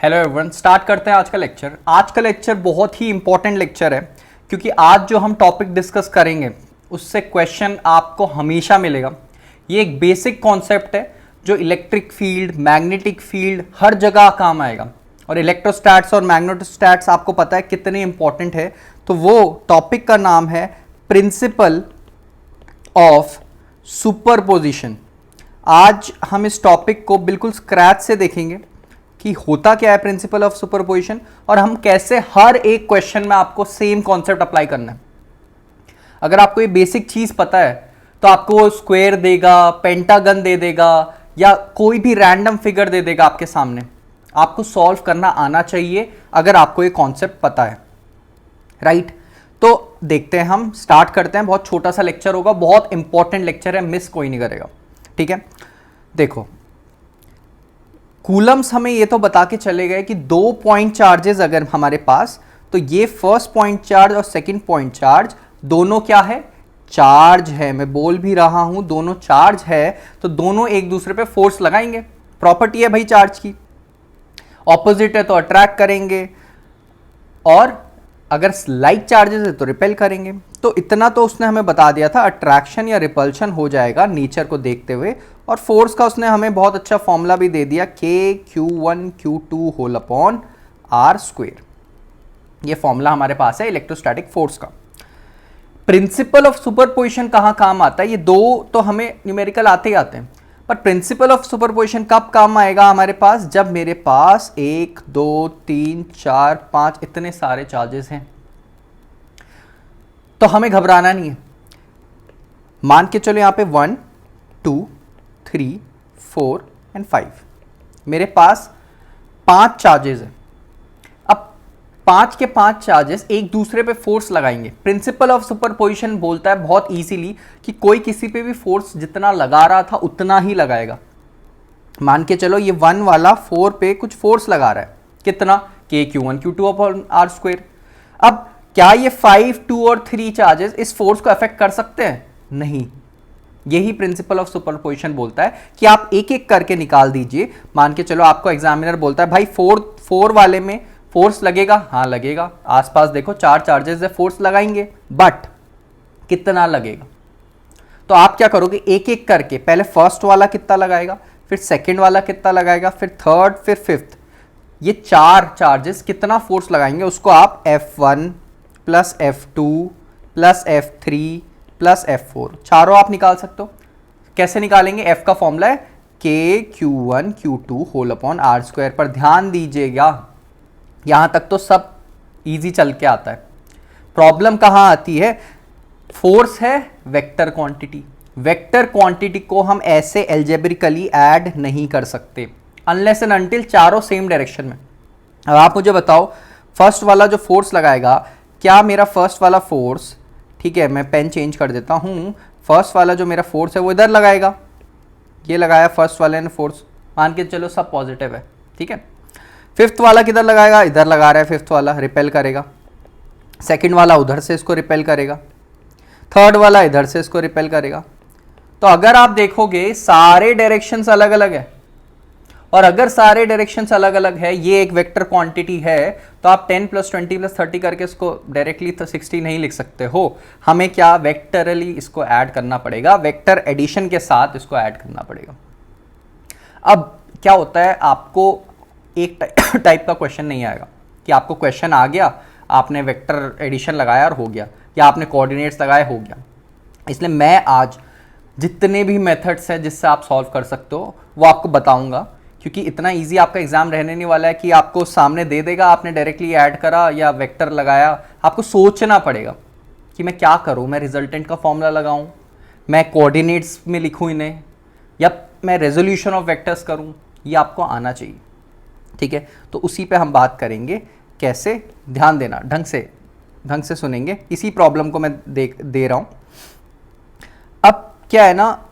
Hello everyone, start करते हैं आज का लेक्चर। आज का लेक्चर बहुत ही इंपॉर्टेंट लेक्चर है क्योंकि आज जो हम टॉपिक डिस्कस करेंगे उससे क्वेश्चन आपको हमेशा मिलेगा। ये एक बेसिक कॉन्सेप्ट है जो इलेक्ट्रिक फील्ड, मैग्नेटिक फील्ड हर जगह काम आएगा। और इलेक्ट्रोस्टैट्स और मैग्नेटोस्टैट्स आपको पता है कितने इंपॉर्टेंट है। तो वो टॉपिक का नाम है प्रिंसिपल ऑफ सुपरपोजिशन। आज हम इस टॉपिक को बिल्कुल स्क्रैच से देखेंगे कि होता क्या है प्रिंसिपल ऑफ सुपरपोजिशन और हम कैसे हर एक क्वेश्चन में आपको सेम कॉन्सेप्ट अप्लाई करना है। अगर आपको ये बेसिक चीज पता है तो आपको स्क्वायर देगा, पेंटागन दे देगा या कोई भी रैंडम फिगर दे देगा आपके सामने, आपको सॉल्व करना आना चाहिए अगर आपको ये कॉन्सेप्ट पता है, राइट। तो देखते हैं, हम स्टार्ट करते हैं। बहुत छोटा सा लेक्चर होगा, बहुत इंपॉर्टेंट लेक्चर है, मिस कोई नहीं करेगा, ठीक है। देखो, कूलम्स हमें ये तो बता के चले गए कि 2 पॉइंट चार्जेस अगर हमारे पास, तो ये फर्स्ट पॉइंट चार्ज और सेकंड पॉइंट चार्ज दोनों क्या है, चार्ज है। मैं बोल भी रहा हूं दोनों चार्ज है, तो दोनों एक दूसरे पे फोर्स लगाएंगे। प्रॉपर्टी है भाई चार्ज की, ऑपोजिट है तो अट्रैक्ट करेंगे और अगर लाइक चार्जेस है तो रिपेल करेंगे। तो इतना तो उसने हमें बता दिया था, अट्रैक्शन या रिपल्शन हो जाएगा नेचर को देखते हुए। और फोर्स का उसने हमें बहुत अच्छा फॉर्मूला भी दे दिया, KQ1Q2 whole upon R square. ये फॉर्मूला हमारे पास है इलेक्ट्रोस्टैटिक फोर्स का। प्रिंसिपल ऑफ सुपरपोजिशन कहाँ काम आता है, ये दो तो हमें न्यूमेरिकल आते ही आते हैं, पर प्रिंसिपल ऑफ सुपरपोजिशन कब काम आएगा हमारे पास, जब मेरे पास 1 2 3 4 5 इतने सारे चार्जेस हैं। तो हमें घबराना नहीं है। मान के चलो यहां पे 1 2 3 4 एंड 5 मेरे पास 5 चार्जेस हैं। अब 5 के 5 चार्जेस एक दूसरे पे फोर्स लगाएंगे। प्रिंसिपल ऑफ सुपरपोजिशन बोलता है बहुत इजीली कि कोई किसी पे भी फोर्स जितना लगा रहा था उतना ही लगाएगा। मान के चलो ये 1 वाला 4 पे कुछ फोर्स लगा रहा है, कितना, KQ1Q2 अपॉन R स्क्वायर। अब क्या ये 5 2 और 3 चार्जेस इस फोर्स को अफेक्ट कर सकते हैं? नहीं। यही प्रिंसिपल ऑफ सुपरपोजिशन बोलता है कि आप एक एक करके निकाल दीजिए। मान के चलो आपको एग्जामिनर बोलता है भाई 4 वाले में फोर्स लगेगा, हाँ लगेगा। आसपास देखो 4 चार्जेस है, फोर्स लगाएंगे, बट कितना लगेगा? तो आप क्या करोगे, एक एक करके पहले फर्स्ट वाला कितना लगाएगा, फिर सेकंड वाला कितना लगाएगा, फिर थर्ड, फिर फिफ्थ। ये 4 चार्जेस कितना फोर्स लगाएंगे उसको आप F1 plus F2 plus F3 plus F4 चारों आप निकाल सकते हो। कैसे निकालेंगे? F का फॉर्मूला है KQ1Q2 whole upon R square. पर ध्यान दीजिएगा, यहां तक तो सब इजी चल के आता है। प्रॉब्लम कहां आती है? फोर्स है वेक्टर क्वांटिटी। वेक्टर क्वांटिटी को हम ऐसे एल्जेब्रिकली ऐड नहीं कर सकते अनलेस एंड अनटिल चारों सेम डायरेक्शन में। अब आप मुझे बताओ, फर्स्ट वाला जो फोर्स लगाएगा, क्या मेरा फर्स्ट वाला फोर्स, ठीक है मैं पेन चेंज कर देता हूं, फर्स्ट वाला जो मेरा फोर्स है वो इधर लगाएगा, ये लगाया फर्स्ट वाले ने फोर्स, मान के चलो सब पॉजिटिव है, ठीक है। फिफ्थ वाला किधर लगाएगा, इधर लगा रहा है, फिफ्थ वाला रिपेल करेगा। सेकंड वाला उधर से इसको रिपेल करेगा, थर्ड वाला इधर से इसको रिपेल करेगा। तो अगर आप देखोगे सारे डायरेक्शंस अलग अलग है, और अगर सारे डायरेक्शंस अलग अलग है, ये एक वेक्टर क्वांटिटी है, तो आप 10 प्लस 20 प्लस 30 करके इसको डायरेक्टली तो 60 नहीं लिख सकते हो। हमें क्या, वेक्टरली इसको ऐड करना पड़ेगा, वेक्टर एडिशन के साथ इसको ऐड करना पड़ेगा। अब क्या होता है, आपको एक टाइप का क्वेश्चन नहीं आएगा कि आपको क्वेश्चन आ गया, आपने वेक्टर एडिशन लगाया और हो गया, या आपने कोऑर्डिनेट्स लगाए हो गया। इसलिए मैं आज जितने भी मेथड्स हैं जिससे आप सॉल्व कर सकते हो वो आपको बताऊंगा, क्योंकि इतना इजी आपका एग्जाम रहने नहीं वाला है कि आपको सामने दे देगा, आपने डायरेक्टली ऐड करा या वेक्टर लगाया। आपको सोचना पड़ेगा कि मैं क्या करूं, मैं रिजल्टेंट का फॉर्मूला लगाऊं, मैं कोऑर्डिनेट्स में लिखूं इन्हें, या मैं रेजोल्यूशन ऑफ वेक्टर्स करूं, ये आपको आना चाहिए, ठीक है। तो उसी पे हम बात करेंगे, कैसे, ध्यान देना, ढंग से सुनेंगे। इसी प्रॉब्लम को मैं दे रहा हूं। अब क्या है ना,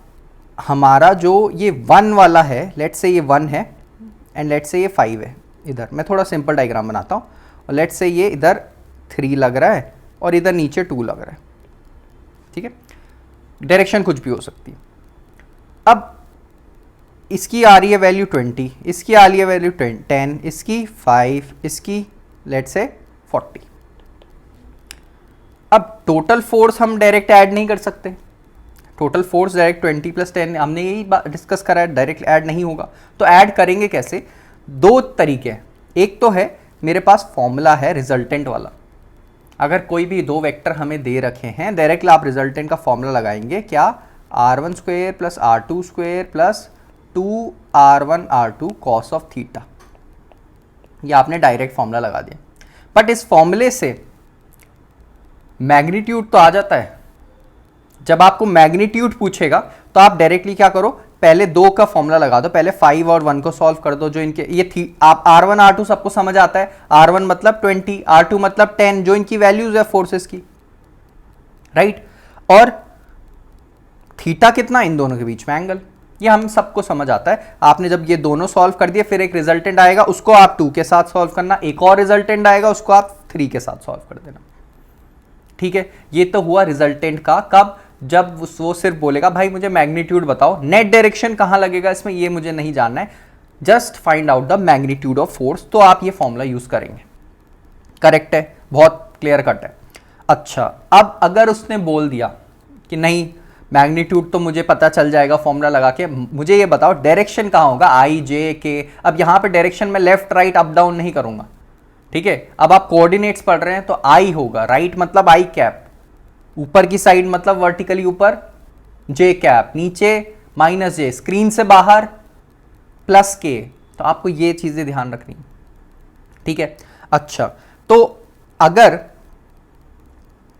हमारा जो ये 1 वाला है, लेट्स से ये 1 है एंड लेट्स से ये 5 है। इधर मैं थोड़ा सिंपल डायग्राम बनाता हूँ, और लेट्स से ये इधर 3 लग रहा है और इधर नीचे 2 लग रहा है, ठीक है। डायरेक्शन कुछ भी हो सकती है। अब इसकी आ रही है वैल्यू 20, इसकी आ रही है वैल्यू 10, इसकी 5, इसकी लेट्स से 40। अब टोटल फोर्स हम डायरेक्ट ऐड नहीं कर सकते, टोटल फोर्स डायरेक्ट 20 + 10 हमने यही डिस्कस करा है, डायरेक्ट ऐड नहीं होगा। तो ऐड करेंगे कैसे? दो तरीके हैं। एक तो है मेरे पास फॉर्मूला है रिजल्टेंट वाला, अगर कोई भी दो वेक्टर हमें दे रखे हैं डायरेक्टली आप रिजल्टेंट का फॉर्मूला लगाएंगे, क्या? r1² + r2² + 2r1r2 cos of theta. ये आपने डायरेक्ट फॉर्मूला लगा दिया। बट इस फॉर्मूले से मैग्नीट्यूड तो आ जाता है। जब आपको मैग्नीट्यूड पूछेगा तो आप डायरेक्टली क्या करो, पहले दो का फॉर्मूला लगा दो, पहले 5 और 1 को सॉल्व कर दो, जो इनके ये थी। आप r1 r2 सबको समझ आता है, r1 मतलब 20, r2 मतलब 10, जो इनकी वैल्यूज है फोर्सेस की, राइट। और थीटा कितना, इन दोनों के बीच में एंगल, ये हम सबको समझ आता है। आपने जब ये दोनों सॉल्व कर दिए, फिर एक रिजल्टेंट आएगा, उसको आप 2 के साथ सॉल्व करना, एक और रिजल्टेंट आएगा, उसको आप 3 के साथ सॉल्व कर देना, ठीक है। ये तो हुआ रिजल्टेंट का। कब? जब वो सिर्फ बोलेगा भाई मुझे मैग्नीट्यूड बताओ, नेट डायरेक्शन कहां लगेगा इसमें ये मुझे नहीं जानना है, just find out the magnitude of force, तो आप ये फॉर्मूला यूज करेंगे। करेक्ट है, बहुत क्लियर कट है। अच्छा, अब अगर उसने बोल दिया कि नहीं मैग्नीट्यूड तो मुझे पता चल जाएगा फॉर्मूला लगा के, मुझे ये बताओ डायरेक्शन कहां होगा, आई जे के। अब यहां पे डायरेक्शन में लेफ्ट राइट अप डाउन नहीं करूंगा, ठीक है। अब आप कोऑर्डिनेट्स पढ़ रहे हैं तो आई होगा, राइट मतलब आई कैप, ऊपर की साइड मतलब वर्टिकली ऊपर जे कैप, नीचे माइनस जे, स्क्रीन से बाहर प्लस के। तो आपको ये चीजें ध्यान रखनी, ठीक है। अच्छा, तो अगर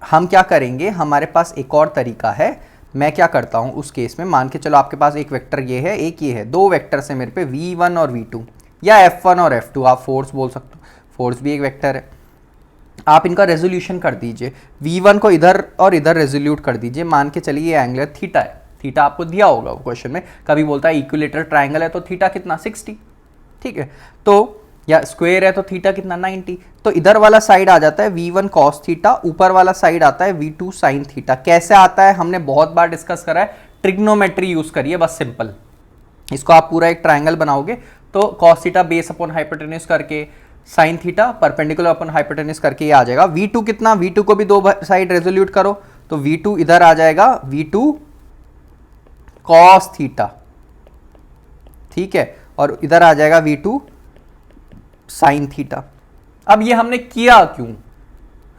हम क्या करेंगे, हमारे पास एक और तरीका है। मैं क्या करता हूं उस केस में, मान के चलो आपके पास एक वेक्टर ये है, एक ये है, दो वेक्टर से मेरे पे v1 और v2 या f1 और f2, आप फोर्स बोल सकते हो, फोर्स भी एक वेक्टर है। आप इनका रेजोल्यूशन कर दीजिए, v1 को इधर और इधर रेजोल्यूट कर दीजिए। मान के चलिए ये एंगल थीटा है, थीटा आपको दिया होगा क्वेश्चन में, कभी बोलता है इक्विलेटरल ट्राइंगल है तो थीटा कितना 60, ठीक है। तो या स्क्वायर है तो थीटा कितना 90। तो इधर वाला साइड आ जाता है v1 cos थीटा, ऊपर वाला साइड आता है v2 sin थीटा। कैसे आता है हमने बहुत बार डिस्कस करा है, ट्रिग्नोमेट्री यूज करिए बस, सिंपल। इसको आप पूरा एक ट्राइंगल बनाओगे तो cos theta base upon hypotenuse करके, sin theta perpendicular upon hypotenuse करके ये आ जाएगा। v2 कितना, v2 को भी दो साइड रेजोल्यूट करो तो v2 इधर आ जाएगा v2 cos थीटा, ठीक है, और इधर आ जाएगा v2 sin थीटा। अब ये हमने किया क्यों,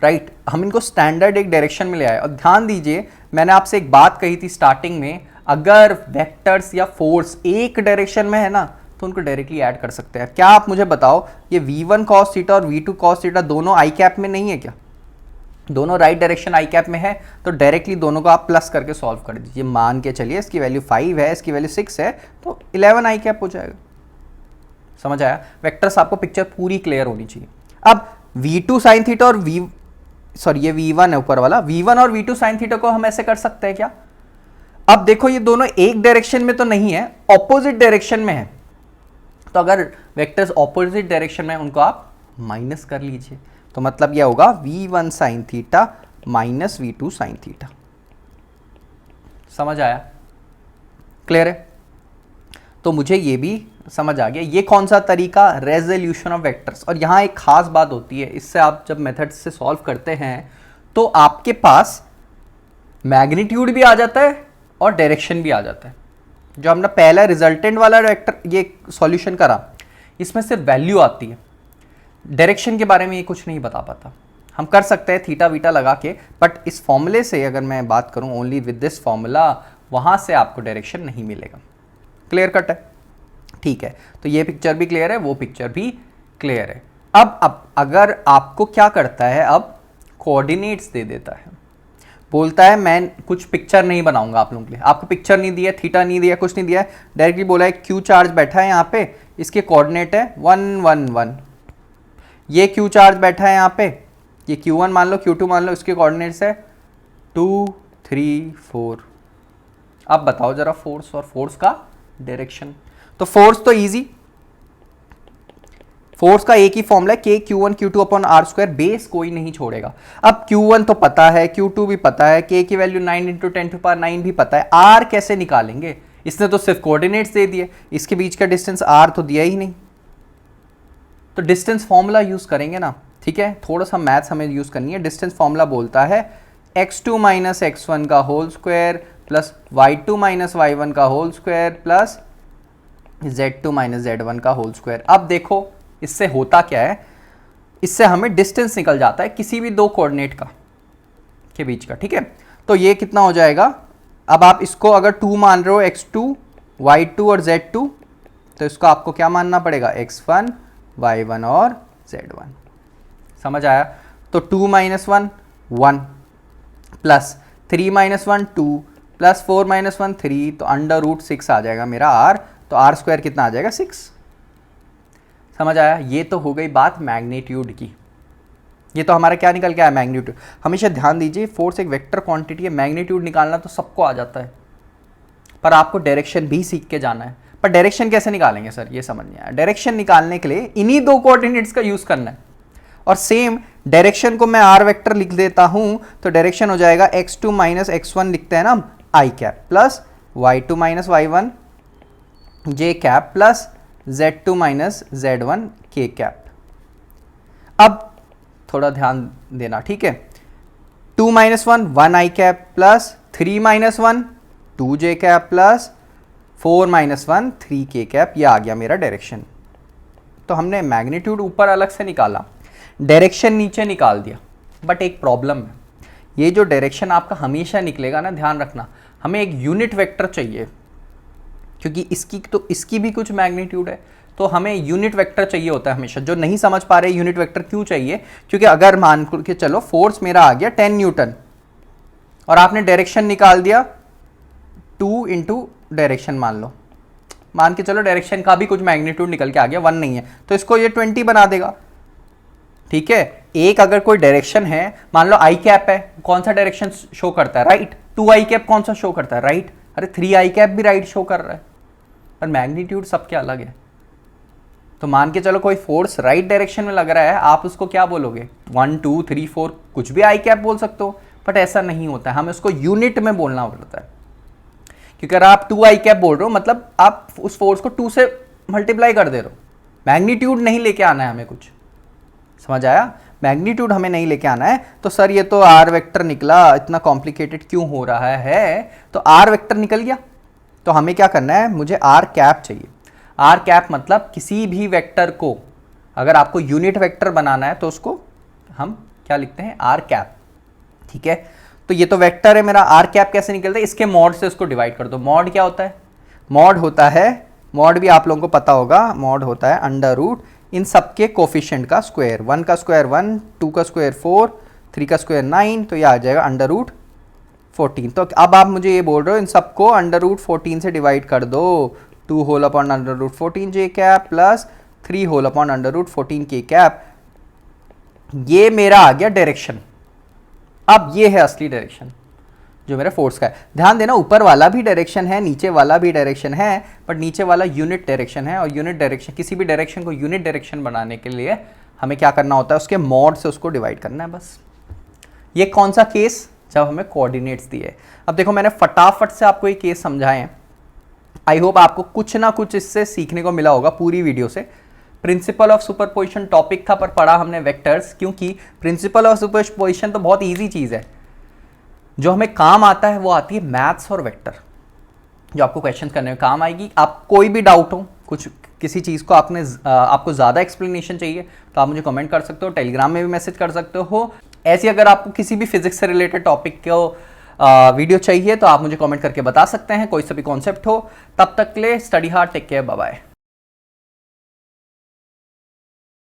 राइट, हम इनको स्टैंडर्ड एक डायरेक्शन में ले आए। और ध्यान दीजिए मैंने आपसे एक बात कही थी स्टार्टिंग में, अगर वेक्टर्स या फोर्स एक डायरेक्शन में है ना तो उनको डायरेक्टली ऐड कर सकते हैं। क्या आप मुझे बताओ, ये v1 cos थीटा और v2 cos थीटा दोनों आई कैप में नहीं है क्या? दोनों राइट डायरेक्शन आई कैप में है, तो डायरेक्टली दोनों को आप प्लस करके सॉल्व कर दीजिए। मान के चलिए इसकी वैल्यू 5 है, इसकी वैल्यू 6 है, तो 11 आई कैप हो जाएगा। समझ आया? वेक्टर्स आपको पिक्चर पूरी क्लियर होनी चाहिए। अब v2 sin थीटा और ये v1 है ऊपर वाला, v1 और v2 sin थीटा को हम ऐसे कर सकते हैं क्या? अब देखो ये दोनों एक डायरेक्शन में तो नहीं है, ऑपोजिट डायरेक्शन में है। तो अगर वेक्टर्स ऑपोजिट डायरेक्शन में, उनको आप माइनस कर लीजिए। तो मतलब यह होगा v1 sin theta minus v2 sin theta. समझ आया? क्लियर है? तो मुझे ये भी समझ आ गया। ये कौन सा तरीका, रेजोल्यूशन ऑफ वेक्टर्स। और यहाँ एक खास बात होती है, इससे आप जब मेथड से सॉल्व करते हैं तो आपके पास मैग्नीट्यूड भी आ जाता है और डायरेक्शन भी आ जाता है। जो हमने पहला रिजल्टेंट वाला वेक्टर ये सॉल्यूशन करा, इसमें सिर्फ वैल्यू आती है, डायरेक्शन के बारे में ये कुछ नहीं बता पाता। हम कर सकते हैं थीटा वीटा लगा के, बट इस फॉर्मूले से अगर मैं बात करूं ओनली विद दिस फॉर्मूला, वहां से आपको डायरेक्शन नहीं मिलेगा। क्लियर कट है? ठीक है, तो ये पिक्चर भी क्लियर है, वो पिक्चर भी क्लियर है। अब अगर आपको क्या करता है, अब कोऑर्डिनेट्स दे देता है, बोलता है मैं कुछ पिक्चर नहीं बनाऊंगा आप लोगों के लिए, आपको पिक्चर नहीं दिया, थीटा नहीं दिया, कुछ नहीं दिया है, डायरेक्टली बोला है क्यू चार्ज बैठा है यहाँ पे, इसके कोऑर्डिनेट है 1 1 1। ये क्यू चार्ज बैठा है यहाँ पे, ये Q1 मान लो, Q2 मान लो, इसके कोऑर्डिनेट्स है 2 3 4। अब बताओ जरा फोर्स और फोर्स का डायरेक्शन। तो फोर्स तो इजी, फोर्स का एक ही फॉर्मूला है, k Q1 Q2 upon R square, बेस कोई नहीं छोड़ेगा। अब Q1 तो पता है, Q2 भी पता है, k की वैल्यू 9 × 10⁻⁹ भी पता है, r कैसे निकालेंगे? इसने तो सिर्फ कोऑर्डिनेट्स दे दिए, इसके बीच का डिस्टेंस r तो दिया ही नहीं, तो डिस्टेंस फॉर्मूला यूज करेंगे ना, ठीक है। थोड़ा सा मैथ्स हमें यूज करनी है। डिस्टेंस फॉर्मूला बोलता है x2 माइनस x1 का whole square plus y2 minus y1 का whole square plus z2 minus z1 का होल स्क्वायर। अब देखो इससे होता क्या है, इससे हमें डिस्टेंस निकल जाता है किसी भी दो कोऑर्डिनेट का के बीच का, ठीक है। तो ये कितना हो जाएगा, अब आप इसको अगर 2 मान रहे हो x2, y2 और z2, तो इसको आपको क्या मानना पड़ेगा, x1, y1 और z1। समझ आया। तो 2 minus 1 1 plus 3 minus 1 2 plus 4 minus 1 3, तो अंडर रूट 6 आ जाएगा मेरा r, तो r स्क्वायर कितना आ जाएगा 6। समझ आया। ये तो हो गई बात मैग्नीट्यूड की। ये तो हमारा क्या निकल के आया, मैग्नीट्यूड। हमेशा ध्यान दीजिए फोर्स एक वेक्टर क्वांटिटी है, मैग्नीट्यूड निकालना तो सबको आ जाता है, पर आपको डायरेक्शन भी सीख के जाना है। पर डायरेक्शन कैसे निकालेंगे सर, ये समझ नहीं आया। डायरेक्शन निकालने के लिए इन्हीं दो कोऑर्डिनेट्स का यूज करना है, और सेम डायरेक्शन को मैं r वेक्टर लिख देता हूं, तो डायरेक्शन हो जाएगा x2 माइनस x1 लिखते हैं ना हम, i cap plus y2 minus y1 j cap plus z2 minus z1 k cap. अब थोड़ा ध्यान देना, ठीक है। 2 minus 1 1 i cap plus 3 minus 1 2 j cap plus 4 minus 1 3 k cap. ये आ गया मेरा डायरेक्शन। तो हमने मैग्नीट्यूड ऊपर अलग से निकाला, डायरेक्शन नीचे निकाल दिया। बट एक प्रॉब्लम है, ये जो डायरेक्शन आपका हमेशा निकलेगा ना, ध्यान रखना, हमें एक यूनिट वेक्टर चाहिए, क्योंकि इसकी भी कुछ मैग्नीट्यूड है, तो हमें यूनिट वेक्टर चाहिए होता है हमेशा। जो नहीं समझ पा रहे यूनिट वेक्टर क्यों चाहिए, क्योंकि अगर मान के चलो फोर्स मेरा आ गया 10 न्यूटन और आपने डायरेक्शन निकाल दिया 2 इंटू डायरेक्शन, मान के चलो डायरेक्शन का भी कुछ मैग्नीट्यूड निकल के आ गया, 1 नहीं है, तो इसको ये 20 बना देगा, ठीक है। एक अगर कोई डायरेक्शन है, मान लो आई कैप है, कौन सा डायरेक्शन शो करता है, राइट। 2 आई कैप कौन सा शो करता है, राइट। अरे 3 आई कैप भी राइट शो कर रहा है, पर मैग्नीट्यूड सबके अलग है। तो मान के चलो कोई फोर्स राइट डायरेक्शन में लग रहा है, आप उसको क्या बोलोगे, 1 2 3 4 कुछ भी आई कैप बोल सकते हो, बट ऐसा नहीं होता है, हमें उसको यूनिट में बोलना पड़ता है। क्योंकि अगर आप 2 आई कैप बोल रहे हो, मतलब आप उस फोर्स को 2 से मल्टीप्लाई कर दे रहे हो, मैग्नीट्यूड नहीं लेके आना है हमें कुछ। समझ आया, मैग्नीट्यूड हमें नहीं लेके आना है। तो सर ये तो आर वेक्टर निकला, इतना कॉम्प्लिकेटेड क्यों हो रहा है, तो आर वेक्टर निकल गया, तो हमें क्या करना है, मुझे आर कैप चाहिए। आर कैप मतलब किसी भी वेक्टर को अगर आपको यूनिट वेक्टर बनाना है तो उसको हम क्या लिखते हैं, आर कैप, ठीक है। तो ये तो वेक्टर है मेरा, आर कैप कैसे निकलता है, इसके मॉड से उसको डिवाइड कर दो। मॉड क्या होता है, मॉड होता है, मॉड भी आप लोगों को पता होगा, मॉड होता है अंडर रूट इन सबके कोफिशिएंट का स्क्वायर, 1 का स्क्वायर 1, 2 का स्क्वायर 4, 3 का स्क्वायर 9, तो ये आ जाएगा अंडर रूट 14। तो अब आप मुझे ये बोल रहे हो इन सबको अंडर रूट 14 से डिवाइड कर दो, 2 whole upon under root 14 j cap plus 3 whole upon under root 14 k cap. ये मेरा आ गया डायरेक्शन। अब ये है असली डायरेक्शन जो मेरा फोर्स का है। ध्यान देना, ऊपर वाला भी डायरेक्शन है, नीचे वाला भी डायरेक्शन है, बट नीचे वाला यूनिट डायरेक्शन है। और यूनिट डायरेक्शन, किसी भी डायरेक्शन को यूनिट डायरेक्शन बनाने के लिए हमें क्या करना होता है, उसके मॉड से उसको डिवाइड करना है, बस। ये कौन सा केस, जब हमें कोऑर्डिनेट्स दिए। अब देखो मैंने फटाफट से आपको ये केस समझाए हैं। आई होप आपको कुछ ना कुछ इससे सीखने को मिला होगा पूरी वीडियो से। प्रिंसिपल ऑफ सुपरपोजिशन टॉपिक था, पर पढ़ा हमने वेक्टर्स, क्योंकि प्रिंसिपल ऑफ सुपरपोजिशन तो बहुत ईजी चीज़ है, जो हमें काम आता है वो आती है मैथ्स और वेक्टर, जो आपको क्वेश्चन करने में काम आएगी। आप कोई भी डाउट हो, कुछ किसी चीज़ को आपको ज़्यादा एक्सप्लेनेशन चाहिए, तो आप मुझे कमेंट कर सकते हो, टेलीग्राम में भी मैसेज कर सकते हो। ऐसी अगर आपको किसी भी फिजिक्स से रिलेटेड टॉपिक को वीडियो चाहिए तो आप मुझे कमेंट करके बता सकते हैं, कोई सा भी कॉन्सेप्ट हो। तब तक के लिए study hard, take care, bye bye.